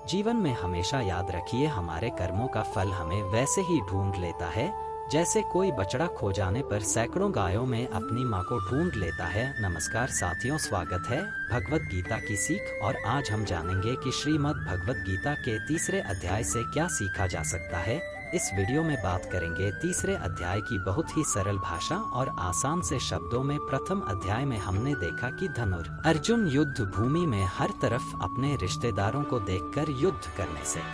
जीवन में हमेशा याद रखिए, हमारे कर्मों का फल हमें वैसे ही ढूंढ लेता है जैसे कोई बछड़ा खो जाने पर सैकड़ों गायों में अपनी मां को ढूंढ लेता है। नमस्कार साथियों, स्वागत है भगवत गीता की सीख। और आज हम जानेंगे कि श्रीमद् भगवत गीता के तीसरे अध्याय से क्या सीखा जा सकता है। इस वीडियो में बात करेंगे तीसरे अध्याय की बहुत ही सरल भाषा और आसान से शब्दों में। प्रथम अध्याय में हमने देखा कि अर्जुन युद्ध भूमि में हर तरफ अपने रिश्तेदारों को देखकर युद्ध करने से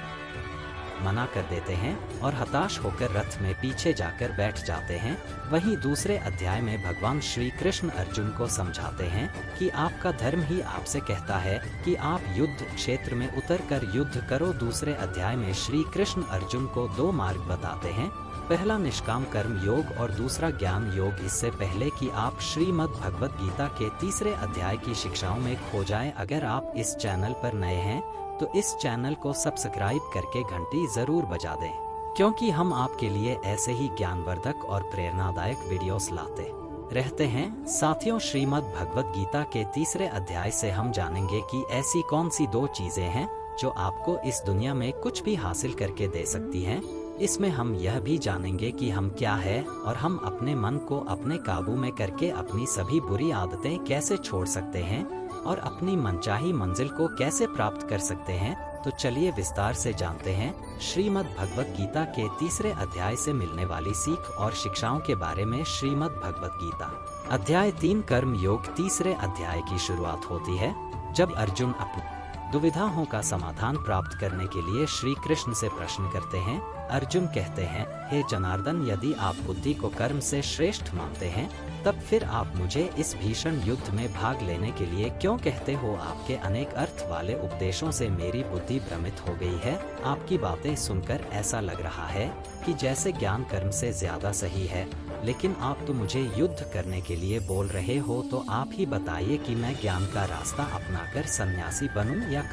मना कर देते हैं और हताश होकर रथ में पीछे जाकर बैठ जाते हैं। वहीं दूसरे अध्याय में भगवान श्री कृष्ण अर्जुन को समझाते हैं कि आपका धर्म ही आपसे कहता है कि आप युद्ध क्षेत्र में उतरकर युद्ध करो। दूसरे अध्याय में श्री कृष्ण अर्जुन को दो मार्ग बताते हैं, पहला निष्काम कर्म योग और दूसरा ज्ञान योग। इससे पहले कि आप श्रीमद् भगवत गीता के तीसरे अध्याय की शिक्षाओं में खो जाएं, अगर आप इस चैनल पर नए हैं तो इस चैनल को सब्सक्राइब करके घंटी जरूर बजा दें, क्योंकि हम आपके लिए ऐसे ही ज्ञानवर्धक और प्रेरणादायक वीडियोस लाते रहते हैं। साथियों, श्रीमद् भगवत गीता के तीसरे अध्याय से हम जानेंगे कि ऐसी कौन सी दो चीजें हैं जो आपको इस दुनिया में कुछ भी हासिल करके दे सकती हैं। इसमें हम यह भी जानेंगे कि हम क्या है और हम अपने मन को अपने काबू में करके अपनी सभी बुरी आदतें कैसे छोड़ सकते हैं और अपनी मनचाही मंजिल को कैसे प्राप्त कर सकते हैं। तो चलिए विस्तार से जानते हैं श्रीमद् भगवत गीता के तीसरे अध्याय से मिलने वाली सीख और शिक्षाओं के बारे में। श्रीमद् भगवत गीता अध्याय 3 कर्म योग। तीसरे अध्याय की शुरुआत होती है जब अर्जुन अपनी दुविधाओं का समाधान प्राप्त करने के लिए श्री कृष्ण से प्रश्न करते हैं। अर्जुन कहते हैं, हे जनार्दन, यदि आप बुद्धि को कर्म से श्रेष्ठ मानते हैं तब फिर आप मुझे इस भीषण युद्ध में भाग लेने के लिए क्यों कहते हो। आपके अनेक अर्थ वाले उपदेशों से मेरी बुद्धि भ्रमित हो गई है। आपकी बातें सुनकर ऐसा लग रहा है कि जैसे ज्ञान कर्म से ज्यादा सही है, लेकिन आप तो मुझे युद्ध करने के लिए बोल रहे हो। तो आप ही बताइए कि मैं ज्ञान का रास्ता अपनाकर सन्यासी बनूं या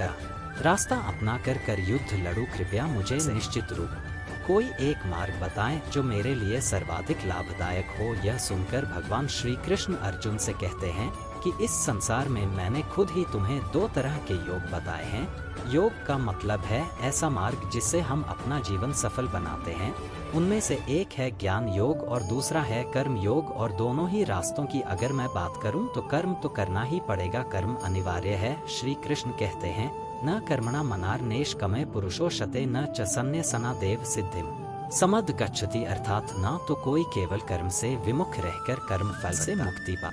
रास्ता अपनाकर कर युद्ध लड़ूं। कृपया मुझे निश्चित रूप कोई एक मार्ग बताएं जो मेरे लिए सर्वाधिक लाभदायक हो। यह सुनकर भगवान श्री कृष्ण अर्जुन से कहते हैं कि इस संसार में मैंने खुद ही तुम्हें दो तरह के योग बताए हैं। योग का मतलब है ऐसा मार्ग जिससे हम अपना जीवन सफल बनाते हैं। उनमें से एक है ज्ञान योग और दूसरा है कर्म योग। और दोनों ही रास्तों की अगर मैं बात करूं तो कर्म तो करना ही पड़ेगा, कर्म अनिवार्य है। श्री कृष्ण कहते हैं, न कर्मणा मनार नेश कमे पुरुषो शते न च सन्न्यसना देव सिद्धिम समद गच्छति। अर्थात ना तो कोई केवल कर्म से विमुख रहकर कर्म फल से मुक्ति पा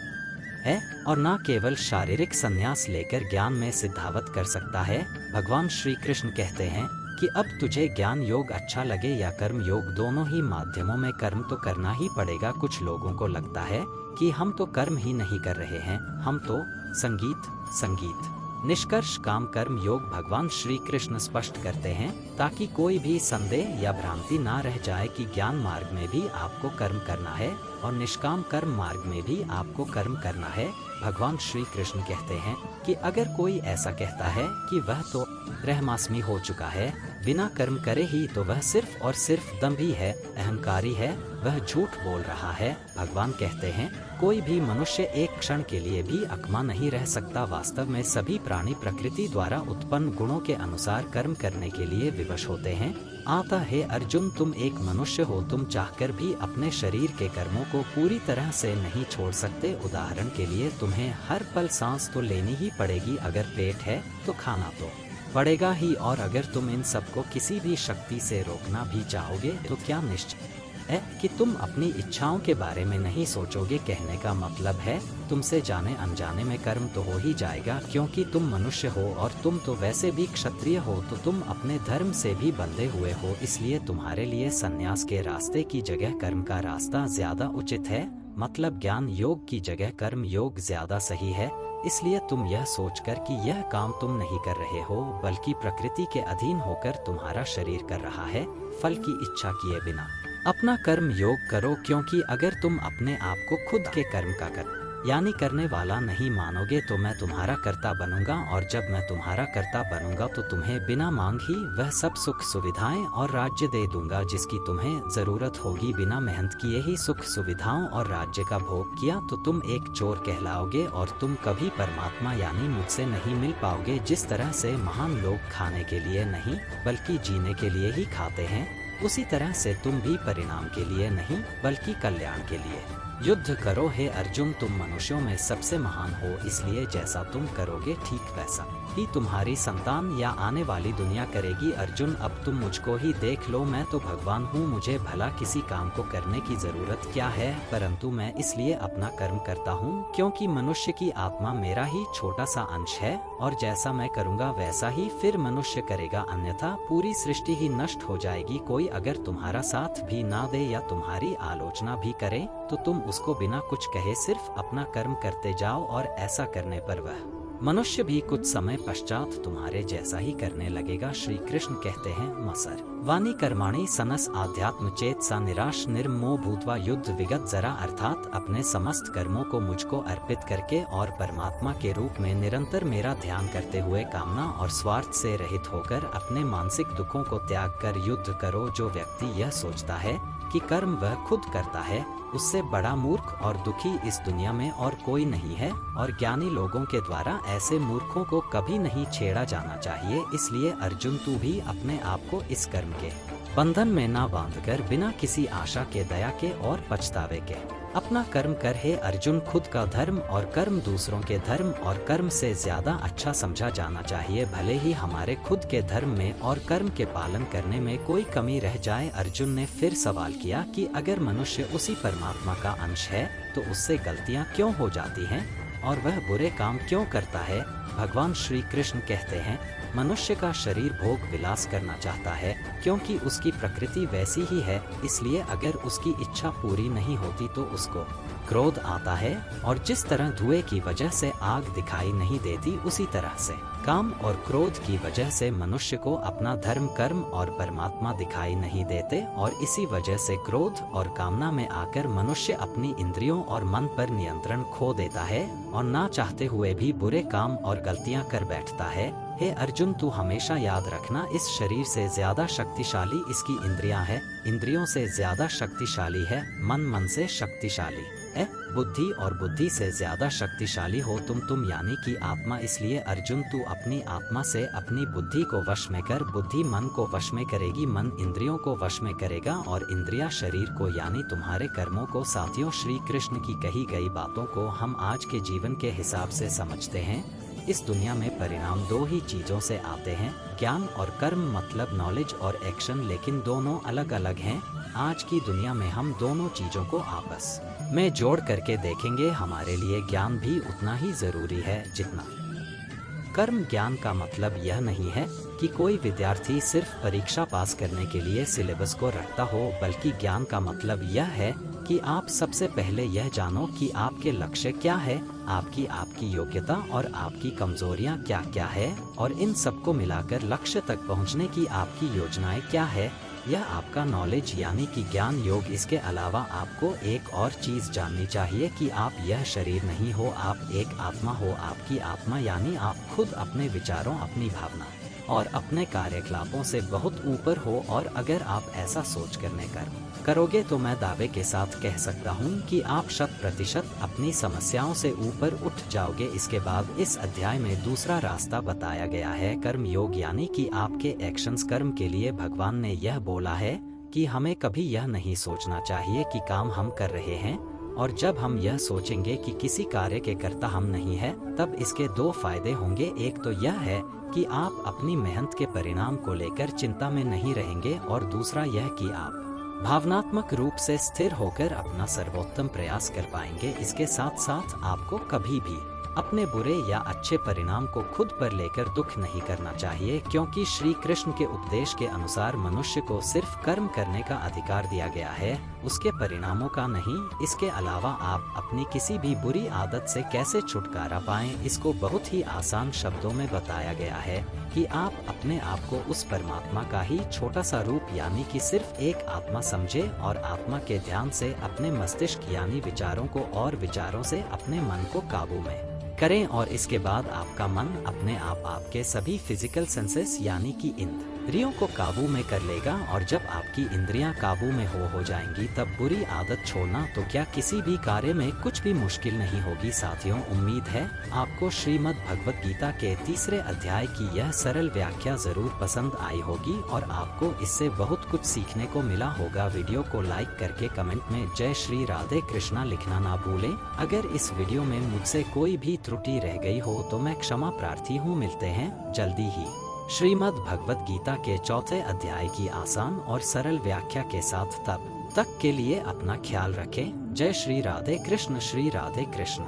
है और ना केवल शारीरिक संन्यास लेकर ज्ञान में सिद्धावत कर सकता है। भगवान श्री कृष्ण कहते हैं कि अब तुझे ज्ञान योग अच्छा लगे या कर्म योग, दोनों ही माध्यमों में कर्म तो करना ही पड़ेगा। कुछ लोगों को लगता है कि हम तो कर्म ही नहीं कर रहे हैं, हम तो संगीत निष्कर्ष काम कर्म योग भगवान श्री कृष्ण स्पष्ट करते हैं ताकि कोई भी संदेह या भ्रांति ना रह जाए कि ज्ञान मार्ग में भी आपको कर्म करना है और निष्काम कर्म मार्ग में भी आपको कर्म करना है। भगवान श्री कृष्ण कहते हैं कि अगर कोई ऐसा कहता है कि वह तो ब्रह्मास्मि हो चुका है, बिना कर्म करे ही, तो वह सिर्फ और सिर्फ दंभी है, अहंकारी है, वह झूठ बोल रहा है। भगवान कहते हैं कोई भी मनुष्य एक क्षण के लिए भी अकमा नहीं रह सकता। वास्तव में सभी प्राणी प्रकृति द्वारा उत्पन्न गुणों के अनुसार कर्म करने के लिए विवश होते हैं। आता है अर्जुन, तुम एक मनुष्य हो, तुम चाहकर भी अपने शरीर के कर्मों को पूरी तरह से नहीं छोड़ सकते। उदाहरण के लिए तुम्हें हर पल सांस तो लेनी ही पड़ेगी, अगर पेट है तो खाना तो पड़ेगा ही, और अगर तुम इन सबको किसी भी शक्ति से रोकना भी चाहोगे तो क्या निश्चय है कि तुम अपनी इच्छाओं के बारे में नहीं सोचोगे। कहने का मतलब है तुमसे जाने अनजाने में कर्म तो हो ही जाएगा, क्योंकि तुम मनुष्य हो और तुम तो वैसे भी क्षत्रिय हो, तो तुम अपने धर्म से भी बंधे हुए हो। इसलिए तुम्हारे लिए संन्यास के रास्ते की जगह कर्म का रास्ता ज्यादा उचित है। मतलब ज्ञान योग की जगह कर्म योग ज्यादा सही है। इसलिए तुम यह सोचकर कि यह काम तुम नहीं कर रहे हो, बल्कि प्रकृति के अधीन होकर तुम्हारा शरीर कर रहा है, फल की इच्छा किए बिना अपना कर्म योग करो। क्योंकि अगर तुम अपने आप को खुद के कर्म का यानी करने वाला नहीं मानोगे तो मैं तुम्हारा कर्ता बनूंगा, और जब मैं तुम्हारा कर्ता बनूंगा तो तुम्हें बिना मांग ही वह सब सुख सुविधाएं और राज्य दे दूंगा जिसकी तुम्हें जरूरत होगी। बिना मेहनत किए ही सुख सुविधाओं और राज्य का भोग किया तो तुम एक चोर कहलाओगे और तुम कभी परमात्मा यानी मुझसे नहीं मिल पाओगे। जिस तरह से महान लोग खाने के लिए नहीं बल्कि जीने के लिए ही खाते हैं, उसी तरह से तुम भी परिणाम के लिए नहीं बल्कि कल्याण के लिए युद्ध करो। हे अर्जुन, तुम मनुष्यों में सबसे महान हो, इसलिए जैसा तुम करोगे ठीक वैसा ही तुम्हारी संतान या आने वाली दुनिया करेगी। अर्जुन, अब तुम मुझको ही देख लो, मैं तो भगवान हूँ, मुझे भला किसी काम को करने की जरूरत क्या है, परंतु मैं इसलिए अपना कर्म करता हूँ क्योंकि मनुष्य की आत्मा मेरा ही छोटा सा अंश है, और जैसा मैं करूँगा वैसा ही फिर मनुष्य करेगा, अन्यथा पूरी सृष्टि ही नष्ट हो जाएगी। कोई अगर तुम्हारा साथ भी ना दे या तुम्हारी आलोचना भी करे तो तुम उसको बिना कुछ कहे सिर्फ अपना कर्म करते जाओ, और ऐसा करने पर वह मनुष्य भी कुछ समय पश्चात तुम्हारे जैसा ही करने लगेगा। श्री कृष्ण कहते हैं, मसर वाणी कर्माणि सनस आध्यात्म चेत सा निराश निर्मोह भूतवा युद्ध विगत जरा, अर्थात अपने समस्त कर्मों को मुझको अर्पित करके और परमात्मा के रूप में निरंतर मेरा ध्यान करते हुए कामना और स्वार्थ से रहित होकर अपने मानसिक दुखों को त्याग कर युद्ध करो। जो व्यक्ति यह सोचता है कि कर्म वह खुद करता है, उससे बड़ा मूर्ख और दुखी इस दुनिया में और कोई नहीं है, और ज्ञानी लोगों के द्वारा ऐसे मूर्खों को कभी नहीं छेड़ा जाना चाहिए। इसलिए अर्जुन, तू भी अपने आप को इस कर्म के बंधन में ना बांधकर बिना किसी आशा के, दया के और पछतावे के अपना कर्म कर। हे अर्जुन, खुद का धर्म और कर्म दूसरों के धर्म और कर्म से ज्यादा अच्छा समझा जाना चाहिए, भले ही हमारे खुद के धर्म में और कर्म के पालन करने में कोई कमी रह जाए। अर्जुन ने फिर सवाल किया कि अगर मनुष्य उसी परमात्मा का अंश है तो उससे गलतियां क्यों हो जाती हैं और वह बुरे काम क्यों करता है। भगवान श्री कृष्ण कहते हैं, मनुष्य का शरीर भोग विलास करना चाहता है क्योंकि उसकी प्रकृति वैसी ही है, इसलिए अगर उसकी इच्छा पूरी नहीं होती तो उसको क्रोध आता है, और जिस तरह धुएं की वजह से आग दिखाई नहीं देती, उसी तरह से काम और क्रोध की वजह से मनुष्य को अपना धर्म, कर्म और परमात्मा दिखाई नहीं देते, और इसी वजह से क्रोध और कामना में आकर मनुष्य अपनी इंद्रियों और मन पर नियंत्रण खो देता है और ना चाहते हुए भी बुरे काम और गलतियां कर बैठता है। हे अर्जुन, तू हमेशा याद रखना, इस शरीर से ज्यादा शक्तिशाली इसकी इंद्रियां है, इंद्रियों से ज्यादा शक्तिशाली है मन, मन से शक्तिशाली है बुद्धि, और बुद्धि से ज्यादा शक्तिशाली हो तुम यानी कि आत्मा। इसलिए अर्जुन, तू अपनी आत्मा से अपनी बुद्धि को वश में कर, बुद्धि मन को वश में करेगी, मन इंद्रियों को वश में करेगा, और इंद्रियां शरीर को यानी तुम्हारे कर्मों को। साथियों, श्री कृष्ण की कही गई बातों को हम आज के जीवन के हिसाब से समझते हैं। इस दुनिया में परिणाम दो ही चीजों से आते हैं, ज्ञान और कर्म, मतलब नॉलेज और एक्शन, लेकिन दोनों अलग अलग हैं। आज की दुनिया में हम दोनों चीजों को आपस में जोड़ करके देखेंगे। हमारे लिए ज्ञान भी उतना ही जरूरी है जितना कर्म। ज्ञान का मतलब यह नहीं है कि कोई विद्यार्थी सिर्फ परीक्षा पास करने के लिए सिलेबस को रटता हो, बल्कि ज्ञान का मतलब यह है कि आप सबसे पहले यह जानो कि आपके लक्ष्य क्या है, आपकी योग्यता और आपकी कमजोरियां क्या क्या है, और इन सबको मिलाकर लक्ष्य तक पहुंचने की आपकी योजनाएं क्या है। यह आपका नॉलेज यानी कि ज्ञान योग। इसके अलावा आपको एक और चीज जाननी चाहिए कि आप यह शरीर नहीं हो, आप एक आत्मा हो। आपकी आत्मा यानी आप खुद अपने विचारों, अपनी भावना और अपने कार्यकलापों से बहुत ऊपर हो, और अगर आप ऐसा सोच करने करोगे तो मैं दावे के साथ कह सकता हूँ कि आप 100% अपनी समस्याओं से ऊपर उठ जाओगे। इसके बाद इस अध्याय में दूसरा रास्ता बताया गया है, कर्म योग, यानी कि आपके एक्शंस। कर्म के लिए भगवान ने यह बोला है कि हमें कभी यह नहीं सोचना चाहिए कि काम हम कर रहे हैं, और जब हम यह सोचेंगे कि किसी कार्य के कर्ता हम नहीं है, तब इसके दो फायदे होंगे। एक तो यह है कि आप अपनी मेहनत के परिणाम को लेकर चिंता में नहीं रहेंगे, और दूसरा यह कि आप भावनात्मक रूप से स्थिर होकर अपना सर्वोत्तम प्रयास कर पाएंगे। इसके साथ साथ आपको कभी भी अपने बुरे या अच्छे परिणाम को खुद पर लेकर दुख नहीं करना चाहिए, क्योंकि श्री कृष्ण के उपदेश के अनुसार मनुष्य को सिर्फ कर्म करने का अधिकार दिया गया है, उसके परिणामों का नहीं। इसके अलावा आप अपनी किसी भी बुरी आदत से कैसे छुटकारा पाएं, इसको बहुत ही आसान शब्दों में बताया गया है कि आप अपने आप को उस परमात्मा का ही छोटा सा रूप यानी कि सिर्फ एक आत्मा समझे और आत्मा के ध्यान से अपने मस्तिष्क यानी विचारों को और विचारों से अपने मन को काबू में करें, और इसके बाद आपका मन अपने आप आपके सभी फिजिकल सेंसेस यानी कि इंद्रियों को काबू में कर लेगा। और जब आपकी इंद्रियां काबू में हो जाएंगी तब बुरी आदत छोड़ना तो क्या किसी भी कार्य में कुछ भी मुश्किल नहीं होगी। साथियों, उम्मीद है आपको श्रीमद् भगवत गीता के 3 अध्याय की यह सरल व्याख्या जरूर पसंद आई होगी और आपको इससे बहुत कुछ सीखने को मिला होगा। वीडियो को लाइक करके कमेंट में जय श्री राधे कृष्णा लिखना ना भूलें। अगर इस वीडियो में मुझसे कोई भी त्रुटि रह गई हो तो मैं क्षमा प्रार्थी हूँ। मिलते हैं जल्दी ही श्रीमद् भगवत गीता के 4 अध्याय की आसान और सरल व्याख्या के साथ। तब तक के लिए अपना ख्याल रखें। जय श्री राधे कृष्ण। श्री राधे कृष्ण।